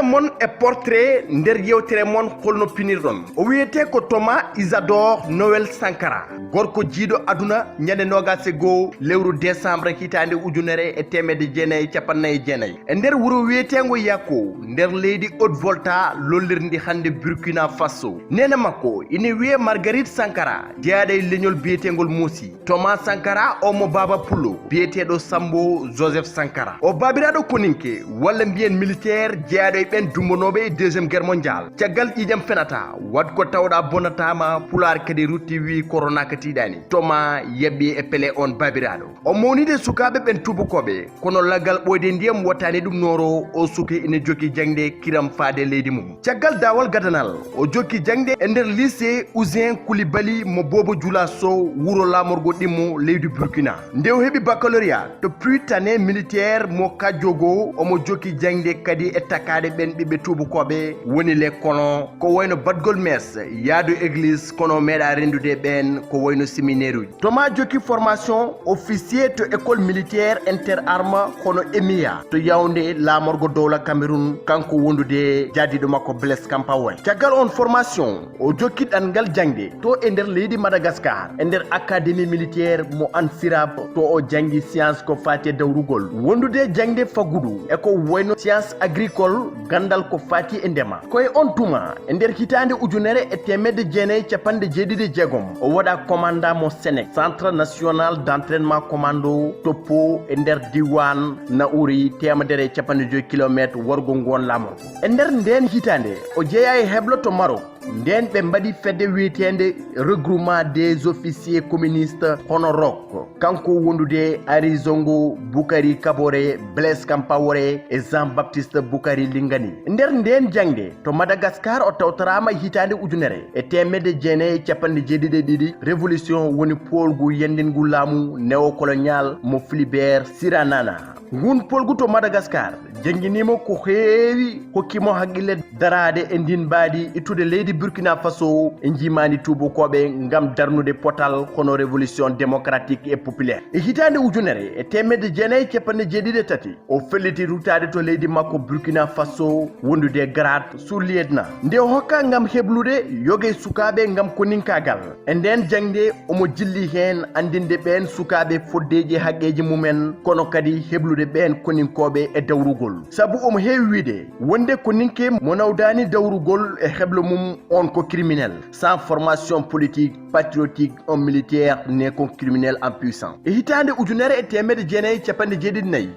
mon e portrait nder yewtere mon holno pinirɗon o wiyete ko Thomas Isadore Noël Sankara gorko jiiɗo aduna ñande nogase goo lewru décembre hitande ujunere e temedde jeenayyi capannayyi jeenayyi e nder wuro wiyetego Yako nder leydi Haute-Volta lollirdi hande Burkina Faso nena makko ina wiye Marguerite Sankara jeyaɗo e leñol biyetegol Moussi Thomas Sankara omo baba pullo biyeteɗo Sambo Joseph Sankara o babiraɗo koninke walla mbiyen militaire jeyaɗo e ɓen dumbonoɓe deuxiéme guerre mondial caggal ƴiƴam fenata wat ko tawɗa bonnatama pular kadi rutti wi corona ka tiɗani Thomas yebbi e pele on babiraɗo o mawnide sukaɓe ɓen tubakoɓe kono laggal ɓoyde ndiyam wattani ɗum noro o suki ina jokki jangde kiram faade leydi mum caggal dawal gadanal o jokki jangde e nder lycée Ouzin Coulibaly mo Bobo Dioula Sow wuro lamorgo ɗimmo leydi Burkina nde o heeɓi baccalauréat to prytanné militaire mo kajjogo omo jokki jangde kadi e takade ɓen ɓiɓɓe tubakoɓe woni les colons ko wayno badgol mes yaadu église kono meeɗa rendude ɓen ko wayno séminaire uji Thomas jokki formation officier to école militaire inter arme kono EMIA to Yaoundé lamorgo dowla Cameroun kanko wondude jaddiɗo makko Blaise Compaoré caggal on formation o jokki ɗanngal jangde to e nder leydi Madagascar e nder académie militaire mo Hann Sirab to o jangi science ko fati e dawrugol wondude jangde faggudu e ko wayno science agricole gandal ko fati e ndema koye on tuma e nder hitande ujunere e temedde jeenayyi capanɗe jeeɗiɗi jeegom o waɗa commandant mo Sénéc centre national d'entraînement commando toppo e nder diwan Naouri temedere capanɗe 2 kilométre wargo ngon lamorgo e nder nden hitande o jeeya e heblo to Maroc nden ɓe mbaɗi fedde wiyetende regroupement des officiers communistes hono ROC kanko wondude Arizongo Boukari Kaboré Blaise Compaoré e Jean Baptiste Boukari Lingani nder nden jangde to Madagascar o tawtorama hitande ujunere e temedde jeenayyi capanɗe jeeɗiɗi ɗiɗi révolution woni polgu yendingu laamu néocolonial mo Philibert Siranana ngun polgu to Madagascar janginimo ko heewi hokkimo haqqille darade e ndin mbaadi ittude leydi Burkina Faso e jimani tubakoɓe ngam darnude potal hono révolution démocratique et populaire e hitande ujunere e temedde jeenayyi capanɗe jeeɗiɗi tati o felliti rutade to leydi makko Burkina Faso wondude grade sous-lieutenant nde hokka ngam heblude yoge sukaɓe ngam koninkagal e nden jangde omo jilli hen andinde ɓen sukaɓe foddeji haqqeji mumen kono kadi heblude ɓen koninkoɓe e dawrugol sabu omo heewi wiide wonde koninke mo nawdani dawrugol e heblo mum on ko criminel sans formation politique patriotique un militaire né ko criminel en puissance e hitande ujunere e temedde jeenayyi capanɗe jeeɗiɗi nayyi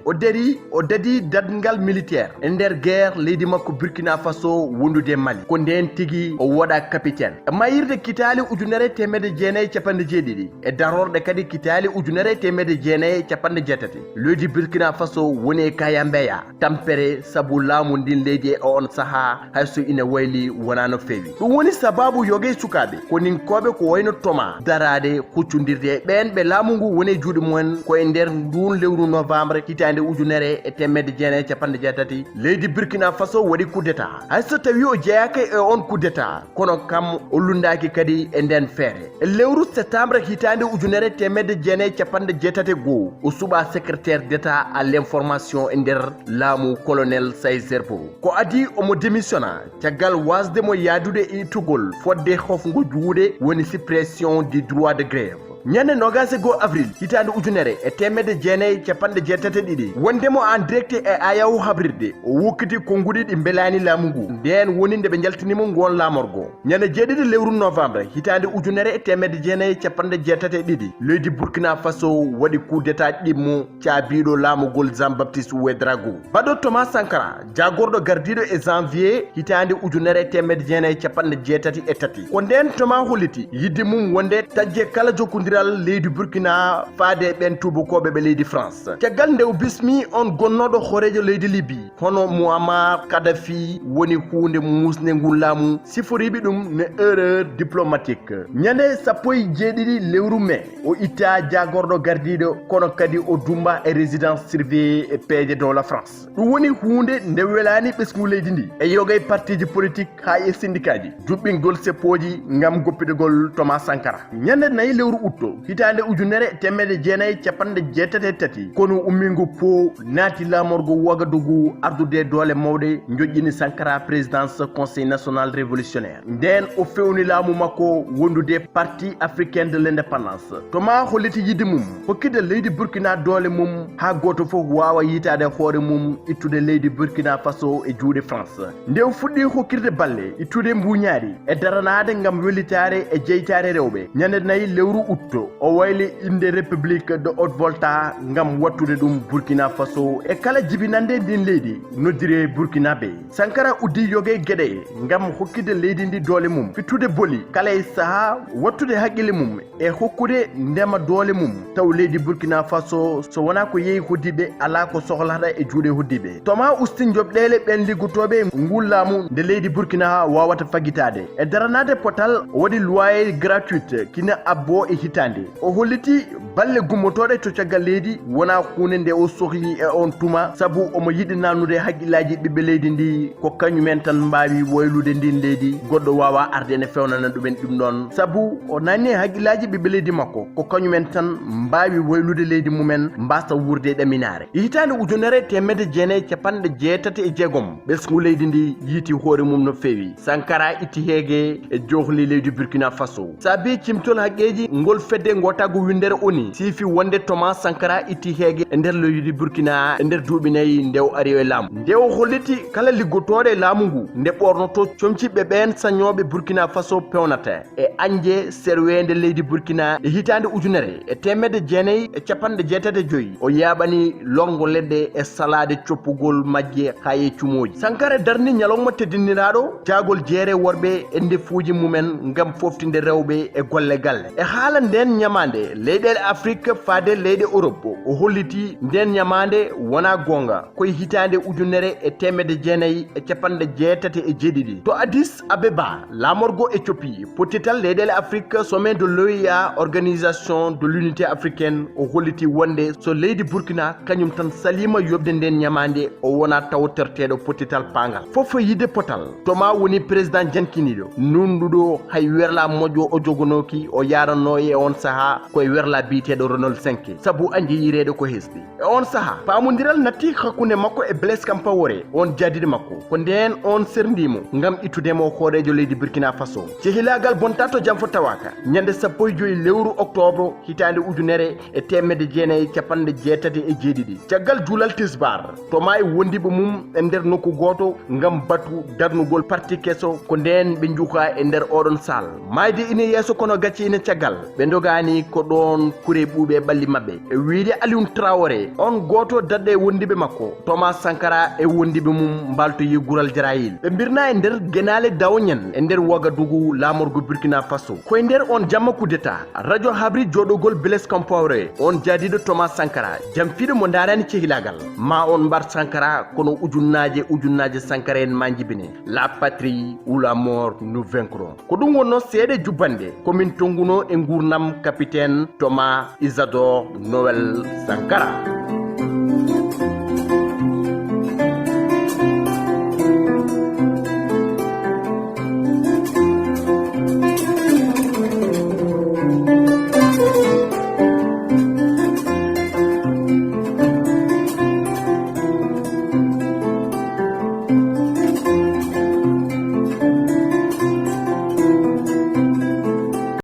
o dadi dadgal militaire e nder guerre leydi makko Burkina Faso wondude Mali ko nden tigui o waɗa capitaine e mayirde kitali ujunere temedde jeenayyi capanɗe jeeɗiɗi e darorɗe kadi kitali ujunere temedde jeenayyi capanɗe jeetati leydi Burkina Faso woni Kayambeya tampere sabu laamu ndin leydi e on saaha hayso ina wayli wona no feewi ɗum woni sababu yoge sukaɓe koninkoɓe ko wayno Thomas darade huccodirde ɓen ɓe laamu ngu woni juuɗe mumen koye nder ndun lewru novembre hitande ujunere e temedde jeenayyi capanɗe jeetati leydi Burkina Faso waɗi coup d'état hayso tawi o jeeyaka e on coup d'état kono kam o lundaki kadi e nden feere e lewru septembre hitande ujunere temedde jeenayyi capanɗe jeetati goo o suɓa secrétaire d'état à l'information e nder laamu colonel Say Zerbo ko adi omo démissionna caggal wasdemo yaadude e ittugol fodde hofgo juuɗe woni suppression du droit de grève ñande 21 avril hitande ujunere e temedde jeenayyi capanɗe jeetati ɗiɗi wondemo en direct e ayahu habrirde o wokkiti konguɗi ɗi belani laamu ngu nden woni nde ɓe jaltinimo ngon lamorgo ñande jeeɗiɗi lewru novembre hitande ujunere e temedde jeenayyi capanɗe jeetati ɗiɗi leydi Burkina Faso waɗi coup d'état ɗimmo caabiɗo laamugol Jean Baptiste Ouédraogo baɗo Thomas Sankara jagorɗo gardiɗo e janvier hitande ujunere e temedde jeenayyi capanɗe jeetati e tati ko nden Thomas holliti yidde mum wonde tajje kala jokkodiral leydi Burkina faade ɓen tubakoɓe ɓe leydi France caggal nde o bismi on gonnoɗo horejo leydi Libye hono Muammar Kadhafi woni hunde musde ngun laamu siforiɓe ɗum ne erreur diplomatique ñande 17 lewru mai o itta jagorɗo gardiɗo kono kadi o dumba e résidence surveillée e peeje dow la France ɗum woni hunde nde welani ɓesgu leydi ndi e yogay partiji politique ha e syndicat ji juɓɓingol seppoji ngam goppidegol Thomas Sankara ñande 4 lewru août utto hitande ujunere temmede jeenayi capande jeetate tati kono ummingo po naati lamorgo Wagadugu ardude dole mawde njojjini Sankara présidence conseil national révolutionnaire nden o fewni laamu makko wondude parti africain de l'indépendance toma holliti yidde mum hokkide leydi Burkina dole mum ha goto fof wawa yitade hoore mum ittude leydi Burkina Faso e juude France nde o fuɗɗi hokkirde balle ittude mbuñaari e daranade ngam welitare e jeytare rewɓe ñande nayi lewru utto o wayli inde république de Haute-Volta ngam wattude ɗum Burkina Faso e kala jibinande ndin leydi noddire Burkinabe Sankara uddi yoge gueɗe ngam hokkide leydi ndi dole mum fittude boli kala e saaha wattude haqqille mum e hokkude ndema dole mum taw leydi Burkina Faso so wona ko yeehi hoddiɓe ala ko sohlata e juuɗe hoddiɓe toma ustin joɓɗele ɓen liggotoɓe ngullamu nde leydi Burkina wawata fagitade e daranade potal waɗi loyer gratuite kina abbo e hitande o holliti balle gummotoɗe to caggal leydi wona hunde nde o sohli e on tuma sabu omo yiɗi nanude haqqillaji ɓiɓɓe leydi ndi ko kañumen tan mbawi waylude ndin leydi goɗɗo wawa arde ne fewnana ɗumen ɗum ɗon sabu o nanni haqqillaji ɓiɓɓe leydi makko ko kañumen tan mbawi waylude leydi mumen mbasta wurde ɗaminare hitande ujunere temmede jeenayi capanɗe jeetati e jeegom ɓesgu leydi ndi yiiti hoore mum no fewi Sankara itti heege e johli leydi Burkina Faso saabi cimtol haqqeji ngol fedde gotago windere oni sifi wonde Thomas Sankara itti heege e nder leydi Burkina e nder duuɓi nayyi nde o ari e laamu nde o holliti kala liggotoɗe laamu ngu nde ɓornoto comciɓe ɓen sañoɓe Burkina Faso pewnata e anje serwede leydi Burkina e hitande ujunere e temmede jeenayi e capanɗe jeetati joyyi o yaɓani longo leɗɗe e salade coppugol majje ha e cumoji Sankara darni ñalawma teddiniraɗo jagol jeere worɓe e ndefuuji mumen ngam foftinde rewɓe e golle galle e haala nden ñamande leyɗele Afrique faade leyɗe Europe o holliti nden ñamande wona gonga koye hitande ujunere e temmede jeenayi e capanɗe jeetati e jeeɗiɗi to Addis Abeba lamorgo Éthiopie pottital leyɗele Afrique sommet de l'OUA organisation de l'unité africaine o holliti wonde so leydi Burkina kañum tan salima yobde nden ñamande o wona tawtorteɗo pottital pangal fofo yidde potal toma woni président jankiniɗo nunɗuɗo hay werla moƴƴo o jogonoki o yaranno e on saaha koye werla biteɗo Ronald Senke sabu andi yirede ko hesɗi e on saaha pamodiral natti hakkunde makko e Blaise Compaoré on jadide makko ko nden on serdimo ngam ittudemo hoorejo leydi Burkina Faso cehilagal bonta to jam fo tawaka ñande 15 lewru octobre hitande ujunere e temmede jeenayi capanɗe jeetati e jeeɗiɗi caggal juulal tisbar toma e wondiɓe mum e nder nokku goto ngam batu darnugol parti kesso ko nden ɓe juuka e nder oɗon sal mayde ine yeeso kono gacci ine caggal ɓe dogani ko ɗon kure ɓuuɓe ɓalli mabɓe e wiide Aliou Traoré on goto dadɗe e wondiɓe makko Thomas Sankara e wondiɓe mum mbalto yiggural jarayil ɓe birna e nder genale dawñen e nder Wagadugu lamorgo Burkina Faso koye nder on jamma coup d'état radio habri joɗogol Blaise Compaoré on jadiɗo Thomas Sankara jam fiɗo mo darani cehilagal ma on mbar Sankara kono ujunnaje Sankara en ma jibine la patrie ou la mort nous vaincrons ko ɗum wonno seeɗe jubbande komin tonguno e gurnam capitaine Thomas Isadore Noël Sankara.